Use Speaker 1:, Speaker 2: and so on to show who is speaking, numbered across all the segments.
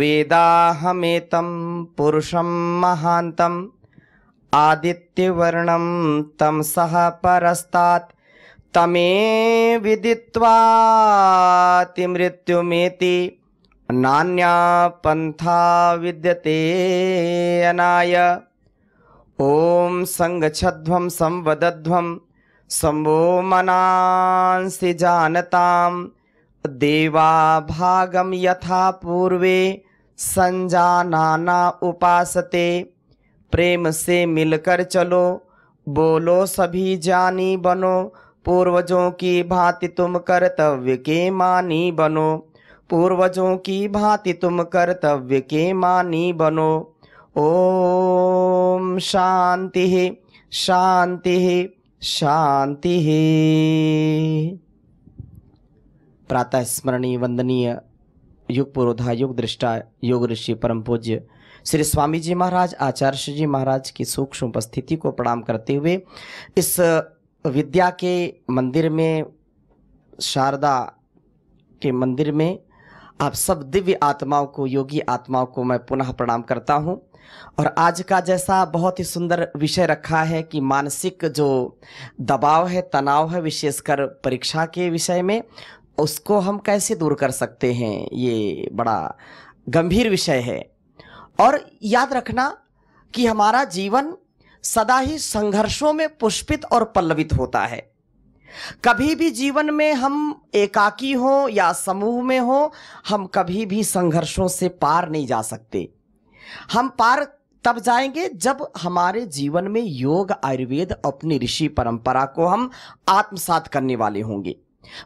Speaker 1: वेदाहमेतं पुरुषं महान्तं आदित्यवर्णं तमसः परस्तात् तमे विदित्वाति मृत्युमेति नान्या पंथा विद्यते अनाय। ओम संगच्छध्वं संवदध्वं संवो मनांसि जानताम देवा भागम यथा पूर्वे संजानाना उपासते। प्रेम से मिलकर चलो, बोलो सभी जानी बनो, पूर्वजों की भांति तुम कर्तव्य के मानी बनो, पूर्वजों की भांति तुम कर्तव्य के मानी बनो। ओम शांति शांति शांति। प्रातः स्मरणीय वंदनीय युग पुरोधा युग दृष्टा योग ऋषि परम पूज्य श्री स्वामी जी महाराज आचार्य जी महाराज की सूक्ष्म उपस्थिति को प्रणाम करते हुए इस विद्या के मंदिर में, शारदा के मंदिर में आप सब दिव्य आत्माओं को, योगी आत्माओं को मैं पुनः प्रणाम करता हूं। और आज का जैसा बहुत ही सुंदर विषय रखा है कि मानसिक जो दबाव है, तनाव है, विशेषकर परीक्षा के विषय में, उसको हम कैसे दूर कर सकते हैं, ये बड़ा गंभीर विषय है। और याद रखना कि हमारा जीवन सदा ही संघर्षों में पुष्पित और पल्लवित होता है। कभी भी जीवन में हम एकाकी हो या समूह में हो, हम कभी भी संघर्षों से पार नहीं जा सकते। हम पार तब जाएंगे जब हमारे जीवन में योग, आयुर्वेद, अपनी ऋषि परंपरा को हम आत्मसात करने वाले होंगे।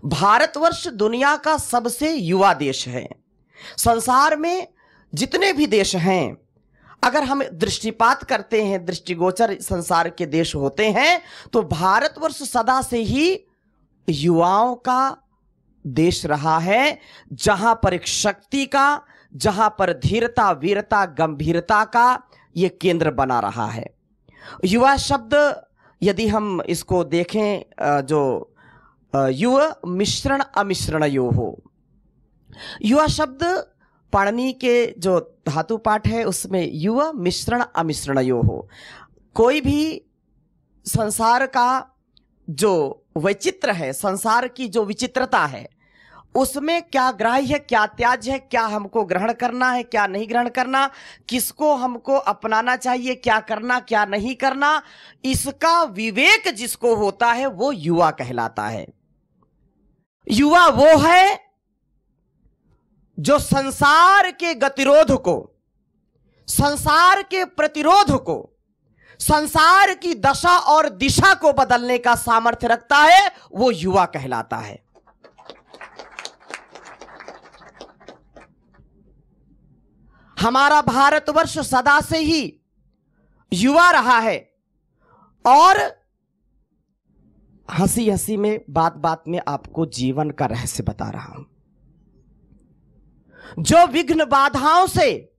Speaker 1: भारतवर्ष दुनिया का सबसे युवा देश है। संसार में जितने भी देश हैं, अगर हम दृष्टिपात करते हैं, दृष्टिगोचर संसार के देश होते हैं, तो भारतवर्ष सदा से ही युवाओं का देश रहा है, जहां पर एक शक्ति का, जहां पर धीरता, वीरता, गंभीरता का ये केंद्र बना रहा है। युवा शब्द यदि हम इसको देखें, जो युव मिश्रण अमिश्रण यो हो, युवा शब्द पाणिनि के जो धातु पाठ है उसमें युव मिश्रण अमिश्रण यो हो। कोई भी संसार का जो वैचित्र है, संसार की जो विचित्रता है, उसमें क्या ग्राह्य है, क्या त्याज्य है, क्या हमको ग्रहण करना है, क्या नहीं ग्रहण करना, किसको हमको अपनाना चाहिए, क्या करना क्या नहीं करना, इसका विवेक जिसको होता है वो युवा कहलाता है। युवा वो है जो संसार के गतिरोध को, संसार के प्रतिरोध को, संसार की दशा और दिशा को बदलने का सामर्थ्य रखता है, वो युवा कहलाता है। हमारा भारतवर्ष सदा से ही युवा रहा है। और हंसी हंसी में, बात बात में आपको जीवन का रहस्य बता रहा हूं। जो विघ्न बाधाओं से,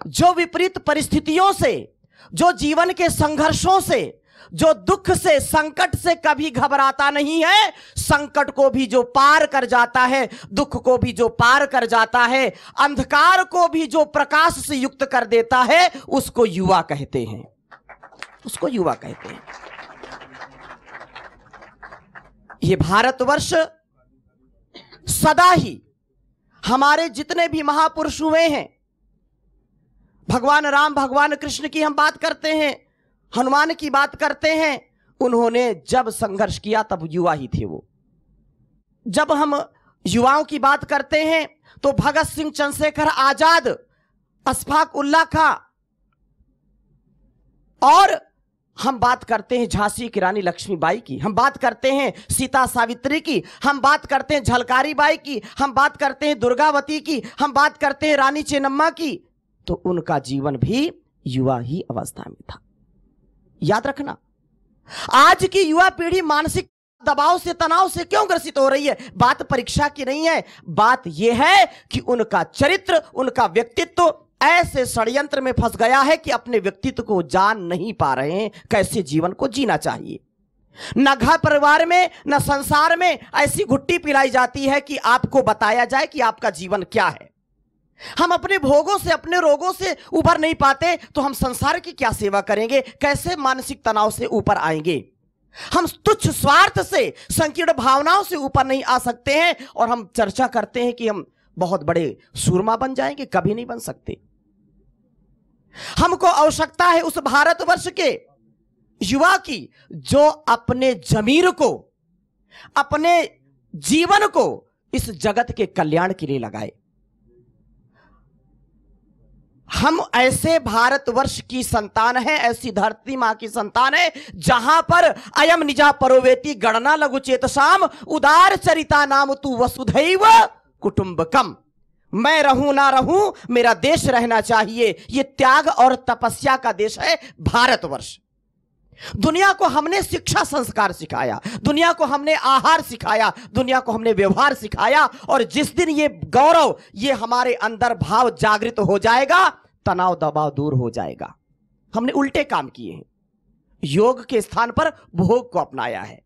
Speaker 1: जो विपरीत परिस्थितियों से, जो जीवन के संघर्षों से, जो दुख से, संकट से कभी घबराता नहीं है, संकट को भी जो पार कर जाता है, दुख को भी जो पार कर जाता है, अंधकार को भी जो प्रकाश से युक्त कर देता है, उसको युवा कहते हैं, उसको युवा कहते हैं। ये भारतवर्ष सदा ही हमारे जितने भी महापुरुष हुए हैं, भगवान राम, भगवान कृष्ण की हम बात करते हैं, हनुमान की बात करते हैं, उन्होंने जब संघर्ष किया तब युवा ही थे वो। जब हम युवाओं की बात करते हैं तो भगत सिंह, चंद्रशेखर आजाद, अशफाक उल्लाह खां, और हम बात करते हैं झांसी की रानी लक्ष्मीबाई की, हम बात करते हैं सीता सावित्री की, हम बात करते हैं झलकारी बाई की, हम बात करते हैं दुर्गावती की, हम बात करते हैं रानी चेन्नम्मा की, तो उनका जीवन भी युवा ही अवस्था में था। याद रखना, आज की युवा पीढ़ी मानसिक दबाव से, तनाव से क्यों ग्रसित हो रही है? बात परीक्षा की नहीं है, बात यह है कि उनका चरित्र, उनका व्यक्तित्व ऐसे षड्यंत्र में फंस गया है कि अपने व्यक्तित्व को जान नहीं पा रहे हैं, कैसे जीवन को जीना चाहिए। न घर परिवार में, न संसार में ऐसी घुट्टी पिलाई जाती है कि आपको बताया जाए कि आपका जीवन क्या है। हम अपने भोगों से, अपने रोगों से उबर नहीं पाते तो हम संसार की क्या सेवा करेंगे? कैसे मानसिक तनाव से ऊपर आएंगे? हम तुच्छ स्वार्थ से, संकीर्ण भावनाओं से ऊपर नहीं आ सकते हैं और हम चर्चा करते हैं कि हम बहुत बड़े सूरमा बन जाएंगे। कभी नहीं बन सकते। हमको आवश्यकता है उस भारतवर्ष के युवा की जो अपने जमीर को, अपने जीवन को इस जगत के कल्याण के लिए लगाए। हम ऐसे भारतवर्ष की संतान है, ऐसी धरती मां की संतान है जहां पर अयम निजा परोवेति गणना लघु चेतसाम उदार चरिता नाम तू वसुधैव कुटुंबकम। मैं रहूं ना रहूं, मेरा देश रहना चाहिए। यह त्याग और तपस्या का देश है भारतवर्ष। दुनिया को हमने शिक्षा संस्कार सिखाया, दुनिया को हमने आहार सिखाया, दुनिया को हमने व्यवहार सिखाया। और जिस दिन ये गौरव, ये हमारे अंदर भाव जागृत हो जाएगा, तनाव दबाव दूर हो जाएगा। हमने उल्टे काम किए हैं। योग के स्थान पर भोग को अपनाया है।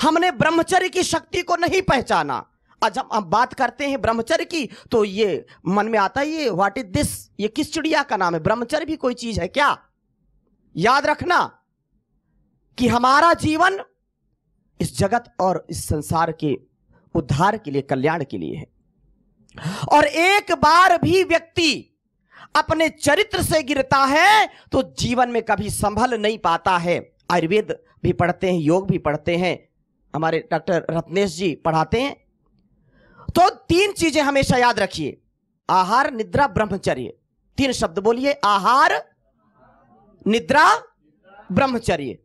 Speaker 1: हमने ब्रह्मचर्य की शक्ति को नहीं पहचाना। आज हम बात करते हैं ब्रह्मचर्य की तो ये मन में आता है, ये व्हाट इज दिस, ये किस चिड़िया का नाम है? ब्रह्मचर्य भी कोई चीज है क्या? याद रखना कि हमारा जीवन इस जगत और इस संसार के उद्धार के लिए, कल्याण के लिए है। और एक बार भी व्यक्ति अपने चरित्र से गिरता है तो जीवन में कभी संभल नहीं पाता है। आयुर्वेद भी पढ़ते हैं, योग भी पढ़ते हैं, हमारे डॉक्टर रत्नेश जी पढ़ाते हैं। तो 3 चीजें हमेशा याद रखिए, आहार, निद्रा, ब्रह्मचर्य। 3 शब्द बोलिए, आहार, निद्रा, ब्रह्मचर्य।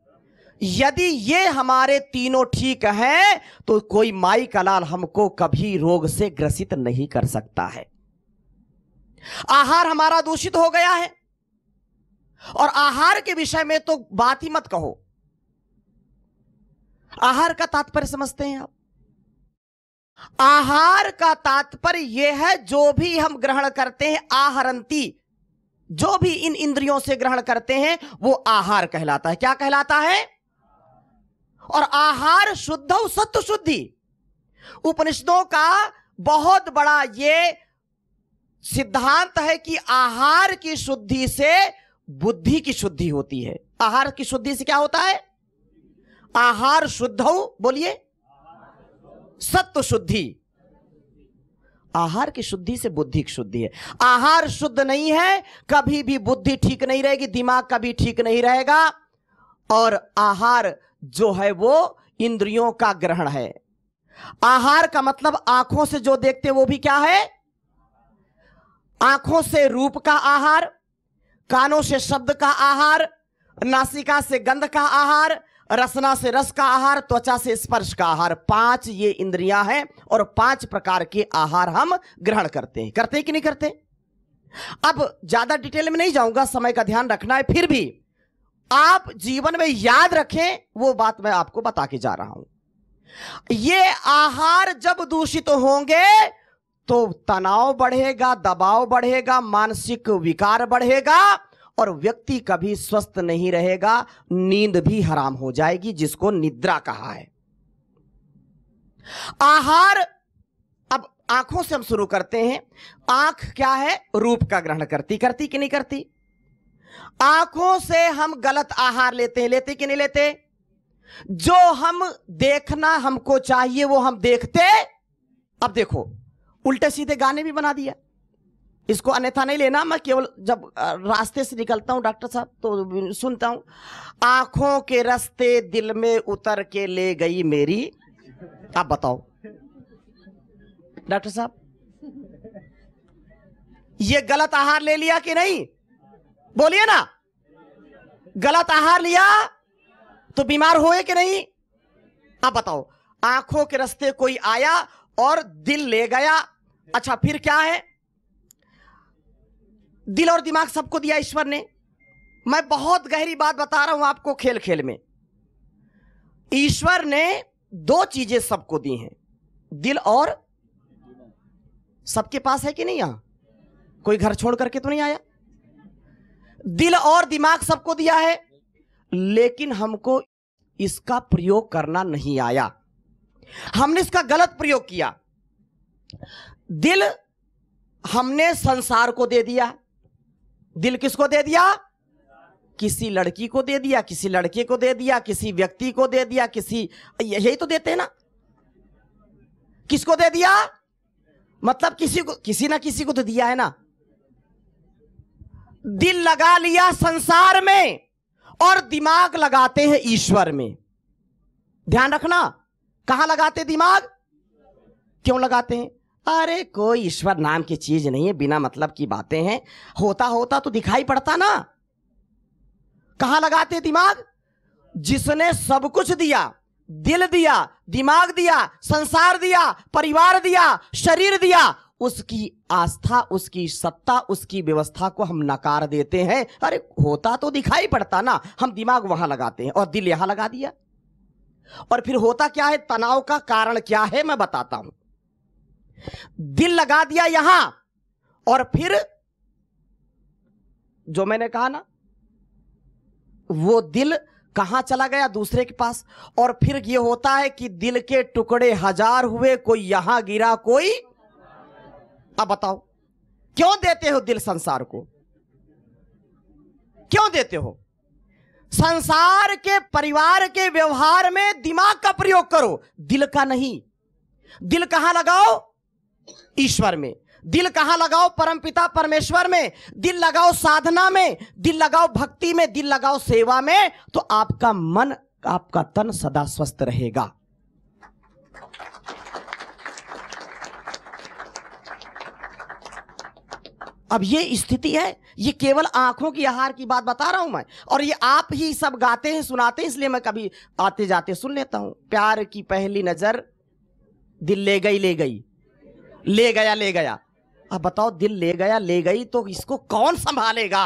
Speaker 1: यदि ये हमारे तीनों ठीक हैं तो कोई माई का लाल हमको कभी रोग से ग्रसित नहीं कर सकता है। आहार हमारा दूषित हो गया है और आहार के विषय में तो बात ही मत कहो। आहार का तात्पर्य समझते हैं आप? आहार का तात्पर्य यह है जो भी हम ग्रहण करते हैं, आहरंती, जो भी इन इंद्रियों से ग्रहण करते हैं वो आहार कहलाता है। क्या कहलाता है? और आहार शुद्धौ सत्व शुद्धि। उपनिषदों का बहुत बड़ा ये सिद्धांत है कि आहार की शुद्धि से बुद्धि की शुद्धि होती है। आहार की शुद्धि से क्या होता है? आहार शुद्धौ, बोलिए, सत्व शुद्धि। आहार की शुद्धि से बुद्धि की शुद्धि है। आहार शुद्ध नहीं है, कभी भी बुद्धि ठीक नहीं रहेगी, दिमाग कभी ठीक नहीं रहेगा। और आहार जो है वो इंद्रियों का ग्रहण है। आहार का मतलब आंखों से जो देखते हैं वो भी क्या है? आंखों से रूप का आहार, कानों से शब्द का आहार, नासिका से गंध का आहार, रसना से रस का आहार, त्वचा से स्पर्श का आहार। 5 ये इंद्रियां हैं और 5 प्रकार के आहार हम ग्रहण करते हैं। करते हैं कि नहीं करते? अब ज्यादा डिटेल में नहीं जाऊंगा, समय का ध्यान रखना है। फिर भी आप जीवन में याद रखें वो बात मैं आपको बता के जा रहा हूं। ये आहार जब दूषित होंगे तो तनाव बढ़ेगा, दबाव बढ़ेगा, मानसिक विकार बढ़ेगा और व्यक्ति कभी स्वस्थ नहीं रहेगा, नींद भी हराम हो जाएगी, जिसको निद्रा कहा है। आहार, अब आंखों से हम शुरू करते हैं। आंख क्या है? रूप का ग्रहण करती कि नहीं करती? आंखों से हम गलत आहार लेते कि नहीं लेते? जो हम देखना हमको चाहिए वो हम देखते। अब देखो, उल्टे सीधे गाने भी बना दिया। इसको अन्यथा नहीं लेना, मैं केवल जब रास्ते से निकलता हूं डॉक्टर साहब तो सुनता हूं, आंखों के रास्ते दिल में उतर के ले गई मेरी। आप बताओ डॉक्टर साहब, ये गलत आहार ले लिया कि नहीं? बोलिए ना। गलत आहार लिया तो बीमार हुए कि नहीं? आप बताओ, आंखों के रास्ते कोई आया और दिल ले गया। अच्छा, फिर क्या है? दिल और दिमाग सबको दिया ईश्वर ने। मैं बहुत गहरी बात बता रहा हूं आपको, खेल खेल में ईश्वर ने 2 चीजें सबको दी हैं, दिल और। सबके पास है कि नहीं? यहां कोई घर छोड़ करके तो नहीं आया। दिल और दिमाग सबको दिया है, लेकिन हमको इसका प्रयोग करना नहीं आया। हमने इसका गलत प्रयोग किया। दिल हमने संसार को दे दिया। दिल किसको दे दिया? किसी लड़की को दे दिया, किसी लड़के को दे दिया, किसी व्यक्ति को दे दिया, यही तो देते हैं ना। किसको दे दिया? मतलब किसी ना किसी को तो दिया है ना। दिल लगा लिया संसार में और दिमाग लगाते हैं ईश्वर में। ध्यान रखना, कहां लगाते दिमाग? क्यों लगाते हैं? अरे कोई ईश्वर नाम की चीज नहीं है, बिना मतलब की बातें हैं, होता होता तो दिखाई पड़ता ना। कहां लगाते दिमाग? जिसने सब कुछ दिया, दिल दिया, दिमाग दिया, संसार दिया, परिवार दिया, शरीर दिया, उसकी आस्था, उसकी सत्ता, उसकी व्यवस्था को हम नकार देते हैं। अरे होता तो दिखाई पड़ता ना, हम दिमाग वहां लगाते हैं और दिल यहां लगा दिया। और फिर होता क्या है? तनाव का कारण क्या है मैं बताता हूं। दिल लगा दिया यहां और फिर जो मैंने कहा ना, वो दिल कहां चला गया? दूसरे के पास। और फिर यह होता है कि दिल के टुकड़े हजार हुए, कोई यहां गिरा, कोई। अब बताओ क्यों देते हो दिल संसार को? क्यों देते हो? संसार के, परिवार के व्यवहार में दिमाग का प्रयोग करो, दिल का नहीं। दिल कहां लगाओ? ईश्वर में। दिल कहां लगाओ? परमपिता परमेश्वर में। दिल लगाओ साधना में, दिल लगाओ भक्ति में, दिल लगाओ सेवा में, तो आपका मन, आपका तन सदा स्वस्थ रहेगा। अब ये स्थिति है, ये केवल आंखों की आहार की बात बता रहा हूं मैं, और ये आप ही सब गाते हैं, सुनाते हैं, इसलिए मैं कभी आते जाते सुन लेता हूं। प्यार की पहली नजर, दिल ले गई, ले गई, ले गया, ले गया। अब बताओ, दिल ले गया, ले गई, तो इसको कौन संभालेगा?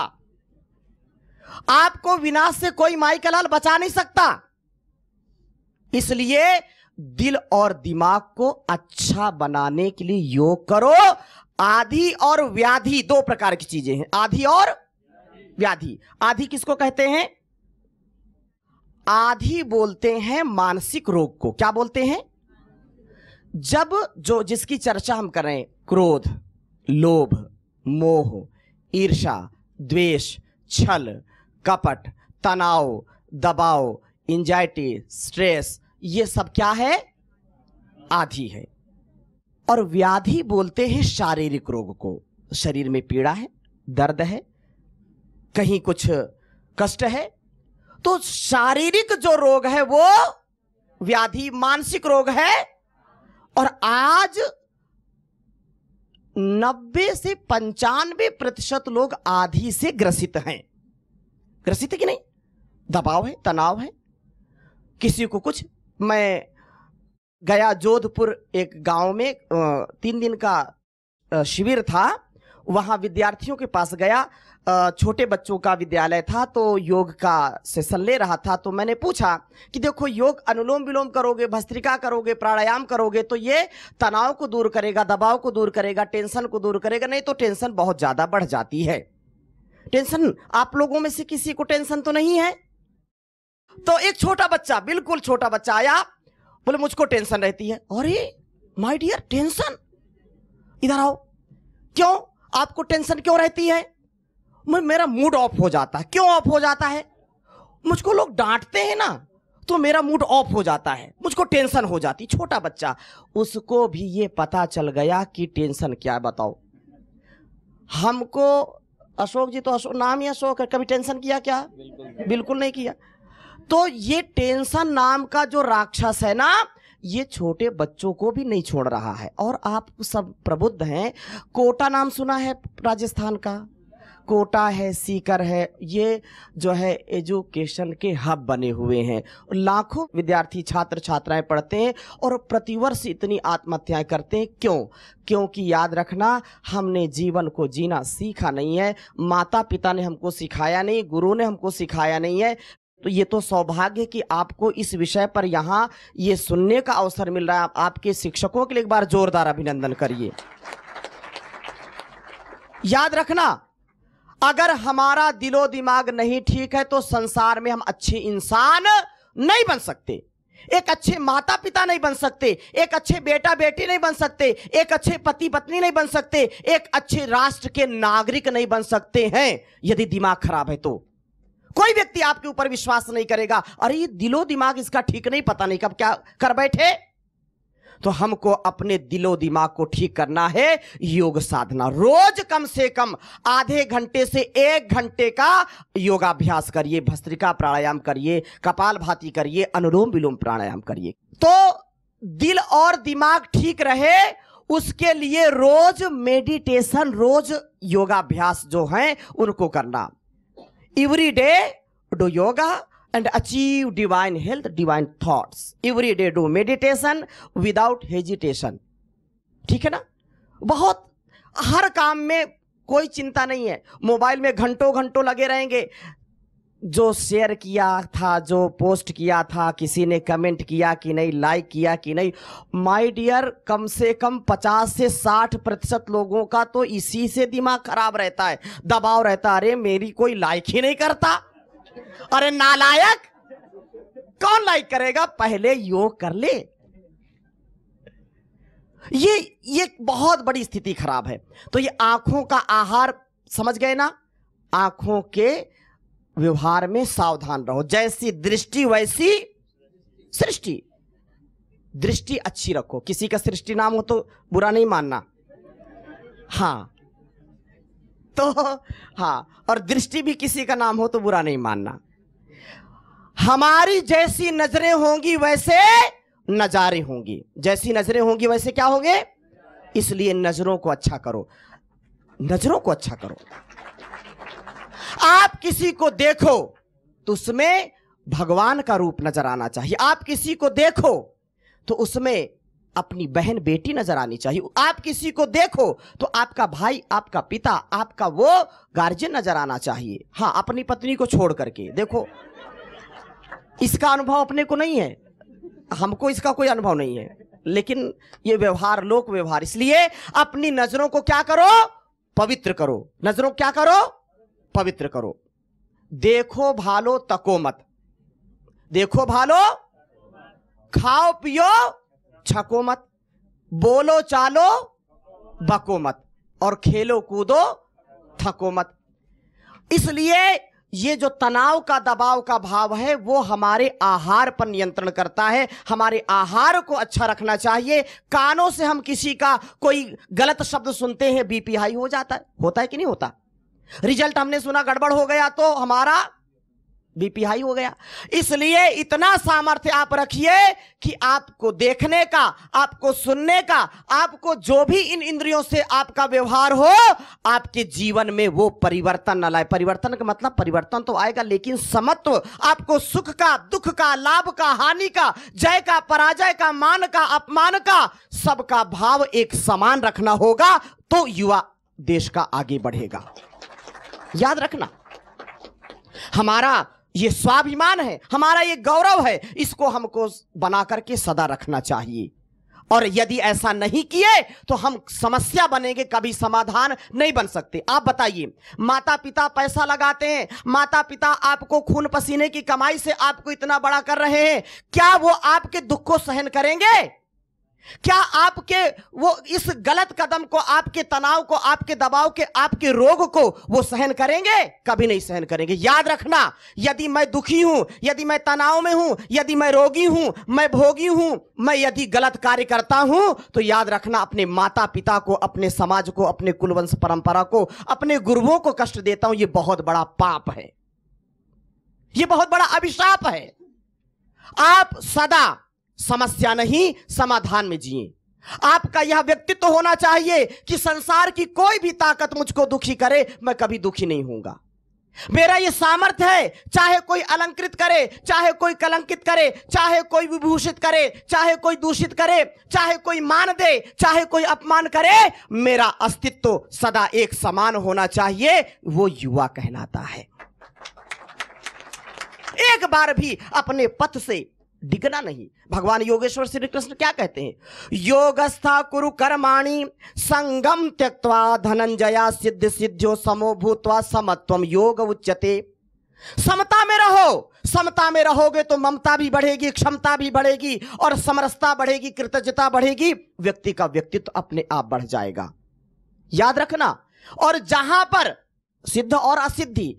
Speaker 1: आपको विनाश से कोई माई का लाल बचा नहीं सकता। इसलिए दिल और दिमाग को अच्छा बनाने के लिए योग करो। आधि और व्याधि दो प्रकार की चीजें हैं, आधि और व्याधि। आधि किसको कहते हैं? आधि बोलते हैं मानसिक रोग को। क्या बोलते हैं? जब जो जिसकी चर्चा हम कर रहे हैं, क्रोध, लोभ, मोह, ईर्ष्या, द्वेष, छल, कपट, तनाव, दबाव, एंजाइटी, स्ट्रेस, ये सब क्या है? आधि है। और व्याधि बोलते हैं शारीरिक रोग को। शरीर में पीड़ा है, दर्द है, कहीं कुछ कष्ट है, तो शारीरिक जो रोग है वो व्याधि, मानसिक रोग है। और आज 90 से 95% लोग आधि से ग्रसित हैं। ग्रसित है कि नहीं? दबाव है, तनाव है, किसी को कुछ। मैं गया जोधपुर एक गांव में, 3 दिन का शिविर था, वहां विद्यार्थियों के पास गया। छोटे बच्चों का विद्यालय था, तो योग का सेशन ले रहा था। तो मैंने पूछा कि देखो, योग अनुलोम विलोम करोगे, भस्त्रिका करोगे, प्राणायाम करोगे तो ये तनाव को दूर करेगा, दबाव को दूर करेगा, टेंशन को दूर करेगा, नहीं तो टेंशन बहुत ज्यादा बढ़ जाती है। टेंशन, आप लोगों में से किसी को टेंशन तो नहीं है? तो एक छोटा बच्चा, बिल्कुल छोटा बच्चा आया, बोले मुझको टेंशन रहती है। अरे माय डियर, टेंशन? इधर आओ। क्यों? आपको टेंशन क्यों रहती है? मेरा मूड ऑफ हो जाता है। क्यों ऑफ हो जाता है? मुझको लोग डांटते हैं ना, तो मेरा मूड ऑफ हो जाता है, मुझको टेंशन हो जाती। छोटा बच्चा, उसको भी ये पता चल गया कि टेंशन क्या है। बताओ, हमको अशोक जी, तो अशोक नाम ही अशोक है, कभी टेंशन किया क्या? बिल्कुल नहीं किया। तो ये टेंशन नाम का जो राक्षस है ना, ये छोटे बच्चों को भी नहीं छोड़ रहा है। और आप सब प्रबुद्ध हैं। कोटा नाम सुना है राजस्थान का? कोटा है, सीकर है, ये जो है एजुकेशन के हब बने हुए हैं। लाखों विद्यार्थी, छात्र छात्राएं पढ़ते हैं और प्रतिवर्ष इतनी आत्महत्याएं करते हैं। क्यों? क्योंकि याद रखना, हमने जीवन को जीना सीखा नहीं है, माता पिता ने हमको सिखाया नहीं, गुरु ने हमको सिखाया नहीं है। तो ये तो सौभाग्य कि आपको इस विषय पर यहाँ ये सुनने का अवसर मिल रहा है। आपके शिक्षकों के लिए एक बार जोरदार अभिनंदन करिए। याद रखना, अगर हमारा दिलो दिमाग नहीं ठीक है तो संसार में हम अच्छे इंसान नहीं बन सकते। एक अच्छे माता पिता नहीं बन सकते, एक अच्छे बेटा बेटी नहीं बन सकते, एक अच्छे पति पत्नी नहीं बन सकते, एक अच्छे राष्ट्र के नागरिक नहीं बन सकते हैं यदि दिमाग खराब है। तो कोई व्यक्ति आपके ऊपर विश्वास नहीं करेगा, अरे ये दिलो दिमाग इसका ठीक नहीं, पता नहीं कब क्या कर बैठे। तो हमको अपने दिलो दिमाग को ठीक करना है योग साधना। रोज कम से कम आधे घंटे से 1 घंटे का योगाभ्यास करिए, भस्त्रिका प्राणायाम करिए, कपालभाति करिए, अनुलोम विलोम प्राणायाम करिए। तो दिल और दिमाग ठीक रहे उसके लिए रोज मेडिटेशन, रोज योगाभ्यास जो है उनको करना। Every day do yoga and achieve divine health, divine thoughts. Every day do meditation without hesitation. ठीक है ना? बहुत हर काम में कोई चिंता नहीं है। मोबाइल में घंटों घंटों लगे रहेंगे, जो शेयर किया था, जो पोस्ट किया था, किसी ने कमेंट किया कि नहीं, लाइक किया कि नहीं। माय डियर, कम से कम 50 से 60% लोगों का तो इसी से दिमाग खराब रहता है, दबाव रहता है, अरे मेरी कोई लाइक ही नहीं करता, अरे नालायक, कौन लाइक करेगा, पहले योग कर ले। ये बहुत बड़ी स्थिति खराब है। तो ये आंखों का आहार, समझ गए ना? आंखों के व्यवहार में सावधान रहो, जैसी दृष्टि वैसी सृष्टि। दृष्टि अच्छी रखो, किसी का सृष्टि नाम हो तो बुरा नहीं मानना, हाँ, तो हाँ, और दृष्टि भी किसी का नाम हो तो बुरा नहीं मानना। हमारी जैसी नजरें होंगी वैसे नजारे होंगी, जैसी नजरें होंगी वैसे क्या होंगे। इसलिए नजरों को अच्छा करो, नजरों को अच्छा करो। आप किसी को देखो तो उसमें भगवान का रूप नजर आना चाहिए। आप किसी को देखो तो उसमें अपनी बहन बेटी नजर आनी चाहिए। आप किसी को देखो तो आपका भाई, आपका पिता, आपका वो गार्जियन नजर आना चाहिए। हाँ, अपनी पत्नी को छोड़ करके देखो, इसका अनुभव अपने को नहीं है, हमको इसका कोई अनुभव नहीं है, लेकिन ये व्यवहार, लोक व्यवहार। इसलिए अपनी नजरों को क्या करो, पवित्र करो। नजरों को क्या करो, पवित्र करो। देखो भालो तको मत, देखो भालो, खाओ पियो छको मत, बोलो चालो बको मत, और खेलो कूदो थको मत। इसलिए ये जो तनाव का, दबाव का भाव है वो हमारे आहार पर नियंत्रण करता है। हमारे आहार को अच्छा रखना चाहिए। कानों से हम किसी का कोई गलत शब्द सुनते हैं, बीपी हाई हो जाता है, होता है कि नहीं होता? रिजल्ट हमने सुना गड़बड़ हो गया तो हमारा बीपी हाई हो गया। इसलिए इतना सामर्थ्य आप रखिए कि आपको देखने का, आपको सुनने का, आपको जो भी इन इंद्रियों से आपका व्यवहार हो, आपके जीवन में वो परिवर्तन न लाए। परिवर्तन का मतलब, परिवर्तन तो आएगा लेकिन समत्व, आपको सुख का, दुख का, लाभ का, हानि का, जय का, पराजय का, मान का, अपमान का, सबका भाव एक समान रखना होगा, तो युवा देश का आगे बढ़ेगा। याद रखना, हमारा ये स्वाभिमान है, हमारा ये गौरव है, इसको हमको बना करके सदा रखना चाहिए। और यदि ऐसा नहीं किए तो हम समस्या बनेंगे, कभी समाधान नहीं बन सकते। आप बताइए, माता पिता पैसा लगाते हैं, माता पिता आपको खून पसीने की कमाई से आपको इतना बड़ा कर रहे हैं, क्या वो आपके दुख को सहन करेंगे? क्या आपके वो इस गलत कदम को, आपके तनाव को, आपके दबाव के, आपके रोग को वो सहन करेंगे? कभी नहीं सहन करेंगे। याद रखना, यदि मैं दुखी हूं, यदि मैं तनाव में हूं, यदि मैं रोगी हूं, मैं भोगी हूं, मैं यदि गलत कार्य करता हूं, तो याद रखना अपने माता पिता को, अपने समाज को, अपने कुलवंश परंपरा को, अपने गुरुओं को कष्ट देता हूं। यह बहुत बड़ा पाप है, यह बहुत बड़ा अभिशाप है। आप सदा समस्या नहीं, समाधान में जिए। आपका यह व्यक्तित्व होना चाहिए कि संसार की कोई भी ताकत मुझको दुखी करे, मैं कभी दुखी नहीं होऊंगा। मेरा यह सामर्थ्य है, चाहे कोई अलंकृत करे, चाहे कोई कलंकित करे, चाहे कोई विभूषित करे, चाहे कोई दूषित करे, चाहे कोई मान दे, चाहे कोई अपमान करे, मेरा अस्तित्व सदा एक समान होना चाहिए। वो युवा कहलाता है। एक बार भी अपने पथ से डिगना नहीं। भगवान योगेश्वर श्री कृष्ण क्या कहते हैं? योगस्था कुरु कर्माणि संगम त्यक्त्वा धनंजया सिद्ध सिद्ध्यो समो भूत्वा समत्वम योग उच्यते। समता में रहो। समता में रहोगे तो ममता भी बढ़ेगी, क्षमता भी बढ़ेगी और समरसता बढ़ेगी, कृतज्ञता बढ़ेगी, व्यक्ति का व्यक्तित्व अपने आप बढ़ जाएगा। याद रखना। और जहां पर सिद्ध और असिद्धि,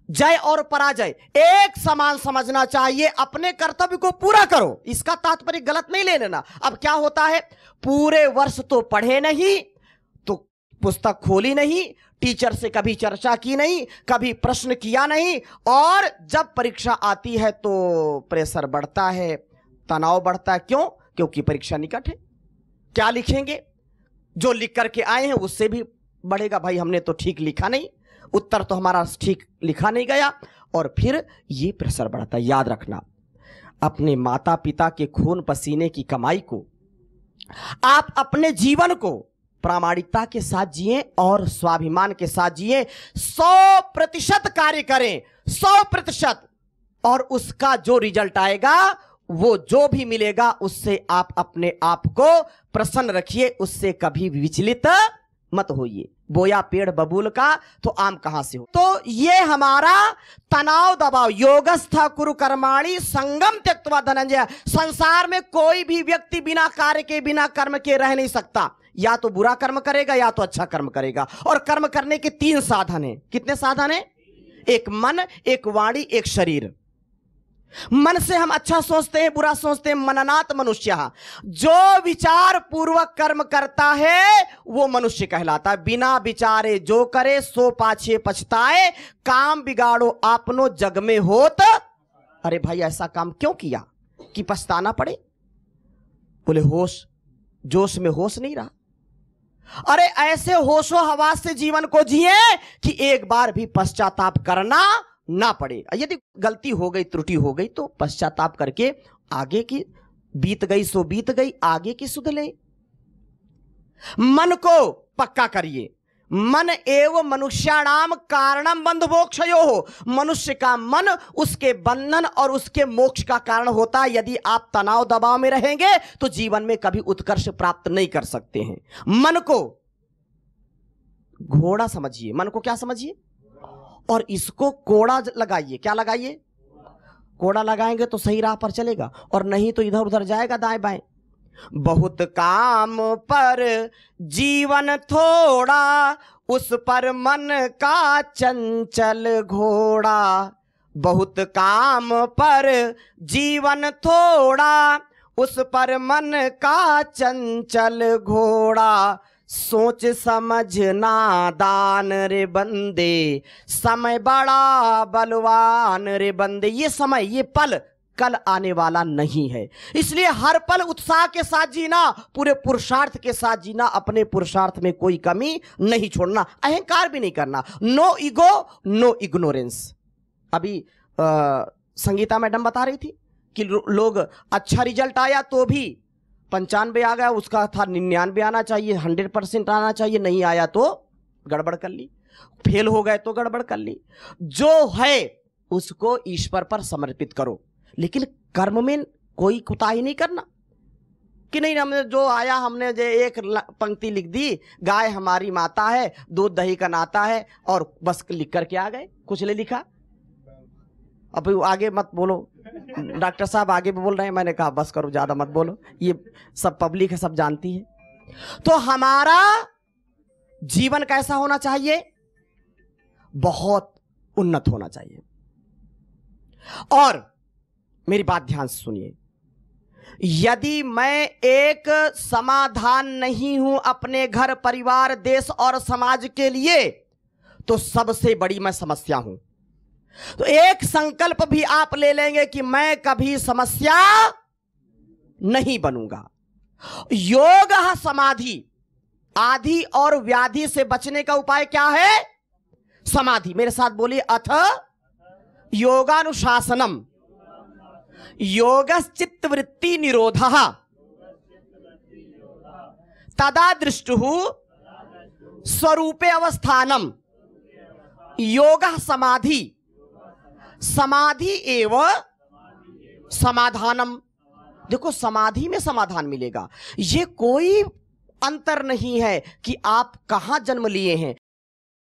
Speaker 1: जय और पराजय एक समान समझना चाहिए। अपने कर्तव्य को पूरा करो, इसका तात्पर्य गलत नहीं ले लेना। अब क्या होता है, पूरे वर्ष तो पढ़े नहीं, तो पुस्तक खोली नहीं, टीचर से कभी चर्चा की नहीं, कभी प्रश्न किया नहीं, और जब परीक्षा आती है तो प्रेशर बढ़ता है, तनाव बढ़ता है। क्यों? क्योंकि परीक्षा निकट है। क्या लिखेंगे? जो लिख करके आए हैं उससे भी बढ़ेगा, भाई हमने तो ठीक लिखा नहीं, उत्तर तो हमारा ठीक लिखा नहीं गया, और फिर ये प्रेशर बढ़ता है। याद रखना, अपने माता पिता के खून पसीने की कमाई को आप अपने जीवन को प्रामाणिकता के साथ जिए और स्वाभिमान के साथ जिए। 100% कार्य करें, 100%, और उसका जो रिजल्ट आएगा, वो जो भी मिलेगा, उससे आप अपने आप को प्रसन्न रखिए, उससे कभी विचलित मत होइए। बोया पेड़ बबूल का तो आम कहां से हो। तो ये हमारा तनाव दबाव, योगस्थ कुरु कर्माणि संगम त्यक्त्वा धनंजय। संसार में कोई भी व्यक्ति बिना कार्य के, बिना कर्म के रह नहीं सकता। या तो बुरा कर्म करेगा या तो अच्छा कर्म करेगा। और कर्म करने के 3 साधन हैं। कितने साधन हैं? एक मन, एक वाणी, एक शरीर। मन से हम अच्छा सोचते हैं, बुरा सोचते हैं। मननात् मनुष्य, जो विचार पूर्वक कर्म करता है वो मनुष्य कहलाता है। बिना विचारे जो करे सो पाछे पछताए, काम बिगाड़ो आपनो जग में होत। अरे भाई ऐसा काम क्यों किया कि पछताना पड़े? बोले होश, जोश में होश नहीं रहा। अरे ऐसे होशो हवास से जीवन को जिए कि एक बार भी पश्चाताप करना ना पड़े। यदि गलती हो गई, त्रुटि हो गई, तो पश्चाताप करके आगे की, बीत गई सो बीत गई, आगे की सुध ले। मन को पक्का करिए। मन एवं मनुष्याणाम कारणम बंध मोक्षयो हो। मनुष्य का मन उसके बंधन और उसके मोक्ष का कारण होता है। यदि आप तनाव दबाव में रहेंगे तो जीवन में कभी उत्कर्ष प्राप्त नहीं कर सकते हैं। मन को घोड़ा समझिए, मन को क्या समझिए, और इसको कोड़ा लगाइए। क्या लगाइए? कोड़ा लगाएंगे तो सही राह पर चलेगा, और नहीं तो इधर उधर जाएगा दाएं बाएं। बहुत काम पर जीवन थोड़ा, उस पर मन का चंचल घोड़ा। बहुत काम पर जीवन थोड़ा, उस पर मन का चंचल घोड़ा। सोच समझ नादान रे बंदे, समय बड़ा बलवान रे बंदे। ये समय, ये पल कल आने वाला नहीं है, इसलिए हर पल उत्साह के साथ जीना, पूरे पुरुषार्थ के साथ जीना, अपने पुरुषार्थ में कोई कमी नहीं छोड़ना, अहंकार भी नहीं करना। No ego, no ignorance. अभी संगीता मैडम बता रही थी कि लोग अच्छा रिजल्ट आया तो भी 95 आ गया, उसका था 99 आना चाहिए, 100% आना चाहिए, नहीं आया तो गड़बड़ कर ली, फेल हो गए तो गड़बड़ कर ली। जो है उसको ईश्वर पर समर्पित करो, लेकिन कर्म में कोई कुताही नहीं करना कि नहीं हमने जो आया, हमने जो एक पंक्ति लिख दी, गाय हमारी माता है, दूध दही का नाता है, और बस लिख करके आ गए, कुछ नहीं लिखा। अब आगे मत बोलो, डॉक्टर साहब आगे भी बोल रहे हैं, मैंने कहा बस करो, ज्यादा मत बोलो, ये सब पब्लिक है, सब जानती है। तो हमारा जीवन कैसा होना चाहिए? बहुत उन्नत होना चाहिए। और मेरी बात ध्यान से सुनिए, यदि मैं एक समाधान नहीं हूं अपने घर, परिवार, देश और समाज के लिए, तो सबसे बड़ी मैं समस्या हूं। तो एक संकल्प भी आप ले लेंगे कि मैं कभी समस्या नहीं बनूंगा। योग समाधि, आधि और व्याधि से बचने का उपाय क्या है? समाधि। मेरे साथ बोलिए, अथ योगानुशासनम योगश्चित्तवृत्ति निरोधः तदा दृष्टुः स्वरूपे अवस्थानम योगः समाधि समाधि एव समाधानम। देखो, समाधि में समाधान मिलेगा। ये कोई अंतर नहीं है कि आप कहां जन्म लिए हैं,